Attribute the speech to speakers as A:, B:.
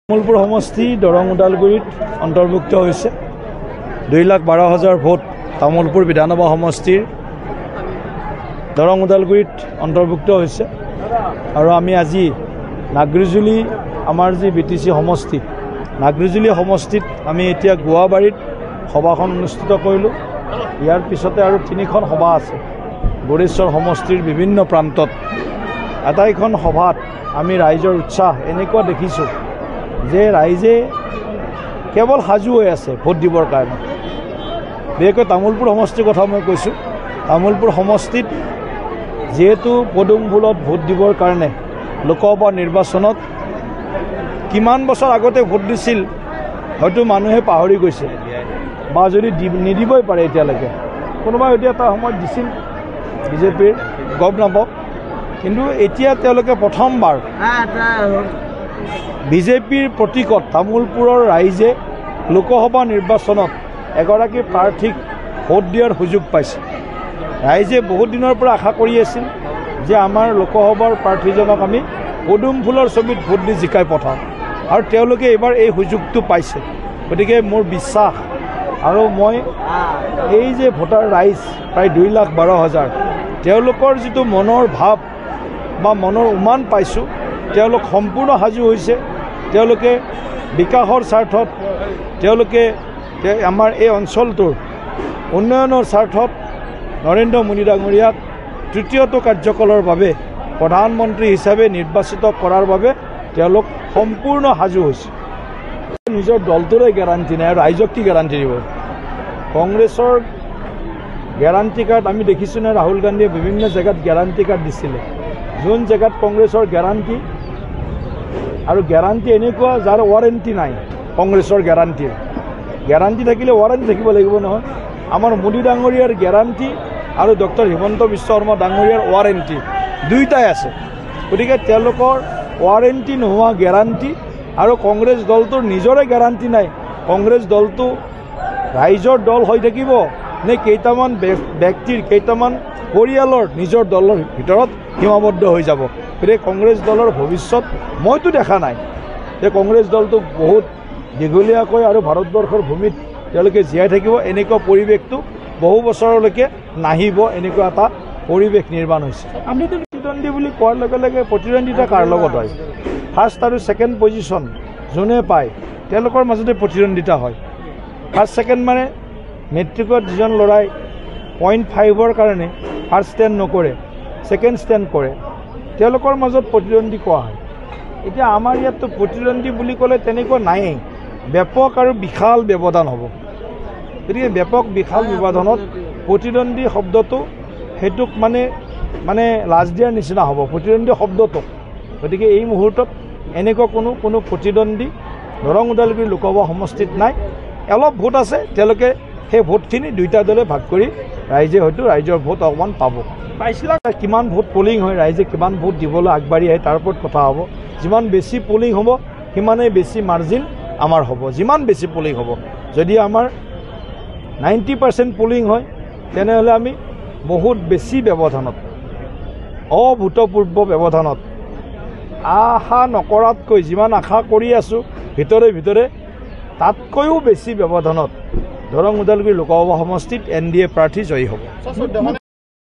A: তামোলপুৰ সমষ্টি দৰং ওদালগুৰিত অন্তৰ্ভুক্ত হৈছে 2,12,000 ভোট তামোলপুৰ বিধানসভা সমষ্টিৰ দৰং ওদালগুৰিত অন্তৰ্ভুক্ত হৈছে আৰু আমি আজি নাগৰিজুলি আমাৰ যি বিটিসি সমষ্টি নাগৰিজুলি সমষ্টিত আমি এতিয়া গুৱাবাৰীত সভাখন অনুষ্ঠিত কৰিলোঁ। ইয়াৰ পিছতে আৰু 3খন সভা আছে বৰেশ্বৰ সমষ্টিৰ বিভিন্ন প্ৰান্তত। আটাইখন সভাত আমি ৰাইজৰ উৎসাহ এনেকুৱা দেখিছোঁ যে ৰাইজে কেৱল সাজু হৈ আছে ভোট দিবৰ কাৰণে। বিশেষকৈ তামোলপুৰ সমষ্টিৰ কথা মই কৈছোঁ। তামোলপুৰ সমষ্টিত যেহেতু পদুম ফুলত ভোট দিবৰ কাৰণে লোকসভা নিৰ্বাচনত কিমান বছৰ আগতে ভোট দিছিল হয়তো মানুহে পাহৰি গৈছে বা যদি নিদিবই পাৰে এতিয়ালৈকে। কোনোবাই এতিয়া এটা সময়ত দিছিল বিজেপিৰ গম নাপাওক, কিন্তু এতিয়া তেওঁলোকে প্ৰথমবাৰ বিজেপিৰ প্ৰতীকত তামোলপুৰৰ ৰাইজে লোকসভা নিৰ্বাচনত এগৰাকী প্ৰাৰ্থীক ভোট দিয়াৰ সুযোগ পাইছে। ৰাইজে বহুত দিনৰ পৰা আশা কৰি আছিল যে আমাৰ লোকসভাৰ প্ৰাৰ্থীজনক আমি পদুম ফুলৰ ছবিত ভোট দি জিকাই পঠাওঁ আৰু তেওঁলোকে এইবাৰ এই সুযোগটো পাইছে। গতিকে মোৰ বিশ্বাস আৰু মই এই যে ভোটাৰ ৰাইজ প্ৰায় 2,12,000 তেওঁলোকৰ যিটো মনৰ ভাৱ বা মনৰ উমান পাইছোঁ, তেওঁলোক সম্পূৰ্ণ সাজু হৈছে। তেওঁলোকে বিকাশৰ স্বাৰ্থত, তেওঁলোকে আমাৰ এই অঞ্চলটোৰ উন্নয়নৰ স্বাৰ্থত নৰেন্দ্ৰ মোদী ডাঙৰীয়াক তৃতীয়টো কাৰ্যকালৰ বাবে প্ৰধানমন্ত্ৰী হিচাপে নিৰ্বাচিত কৰাৰ বাবে তেওঁলোক সম্পূৰ্ণ সাজু হৈছে। নিজৰ দলটোৰে গেৰাণ্টি নাই, ৰাইজক কি গেৰাণ্টি দিব? কংগ্ৰেছৰ গেৰাণ্টি কাৰ্ড আমি দেখিছোঁ নে? ৰাহুল গান্ধীয়ে বিভিন্ন জেগাত গেৰাণ্টি কাৰ্ড দিছিলে। যোন জেগাত কংগ্ৰেছৰ গেৰাণ্টি আৰু গেৰাণ্টি এনেকুৱা যাৰ ৱাৰেণ্টি নাই। কংগ্ৰেছৰ গেৰাণ্টি থাকিলে ৱাৰেণ্টি থাকিব লাগিব নহয়। আমাৰ মোদী ডাঙৰীয়াৰ গেৰাণ্টি আৰু ডক্টৰ হিমন্ত বিশ্ব শৰ্মা ডাঙৰীয়াৰ ৱাৰেণ্টি দুয়োটাই আছে। গতিকে তেওঁলোকৰ ৱাৰেণ্টি নোহোৱা গেৰাণ্টি আৰু কংগ্ৰেছ দলটোৰ নিজৰে গেৰাণ্টি নাই। কংগ্ৰেছ দলটো ৰাইজৰ দল হৈ থাকিব নে কেইটামান ব্যক্তিৰ, কেইটামান পৰিয়ালৰ নিজৰ দলৰ ভিতৰত সীমাবদ্ধ হৈ যাব? গতিকে কংগ্ৰেছ দলৰ ভৱিষ্যত মইতো দেখা নাই যে কংগ্ৰেছ দলটো বহুত দীঘলীয়াকৈ আৰু ভাৰতবৰ্ষৰ ভূমিত তেওঁলোকে জীয়াই থাকিব। এনেকুৱা পৰিৱেশটো বহু বছৰলৈকে নাহিব। এনেকুৱা এটা পৰিৱেশ নিৰ্মাণ হৈছে। আমিতো প্ৰতিদ্বন্দ্বী বুলি কোৱাৰ লগে লগে প্ৰতিদ্বন্দ্বিতা কাৰ লগত হয়? ফাৰ্ষ্ট আৰু ছেকেণ্ড পজিশ্যন যোনে পায় তেওঁলোকৰ মাজতে প্ৰতিদ্বন্দ্বিতা হয়। ফাৰ্ষ্ট ছেকেণ্ড মানে মেট্ৰিকত যিজন ল'ৰাই 0.5ৰ কাৰণে ফাৰ্ষ্ট ষ্টেণ্ড নকৰে, ছেকেণ্ড ষ্টেণ্ড কৰে, তেওঁলোকৰ মাজত প্ৰতিদ্বন্দ্বী কোৱা হয়। এতিয়া আমাৰ ইয়াততো প্ৰতিদ্বন্দ্বী বুলি ক'লে তেনেকুৱা নায়েই। ব্যাপক আৰু বিশাল ব্যৱধান হ'ব। গতিকে ব্যাপক বিশাল ব্যৱধানত প্ৰতিদ্বন্দ্বী শব্দটো সেইটোক মানে লাজ দিয়াৰ নিচিনা হ'ব প্ৰতিদ্বন্দ্বী শব্দটোক। গতিকে এই মুহূৰ্তত এনেকুৱা কোনো প্ৰতিদ্বন্দ্বী দৰং ওদালগুৰি লোকসভা সমষ্টিত নাই। অলপ ভোট আছে, তেওঁলোকে সেই ভোটখিনি দুয়োটা দলে ভাগ কৰি ৰাইজে হয়তো ৰাইজৰ ভোট অকণমান পাব। পাইছিলা কিমান ভোট পলিং হয়, ৰাইজে কিমান ভোট দিবলৈ আগবাঢ়ি আহে তাৰ ওপৰত কথা হ'ব। যিমান বেছি পলিং হ'ব সিমানেই বেছি মাৰ্জিন আমাৰ হ'ব। যিমান বেছি পলিং হ'ব, যদি আমাৰ 90% পলিং হয় তেনেহ'লে আমি বহুত বেছি ব্যৱধানত, অভূতপূৰ্ব ব্যৱধানত, আশা নকৰাতকৈ যিমান আশা কৰি আছোঁ ভিতৰে তাতকৈও বেছি ব্যৱধানত দৰং ওদালগুৰি লোকসভা সমষ্টিত NDA প্ৰাৰ্থী জয়ী হ'ব।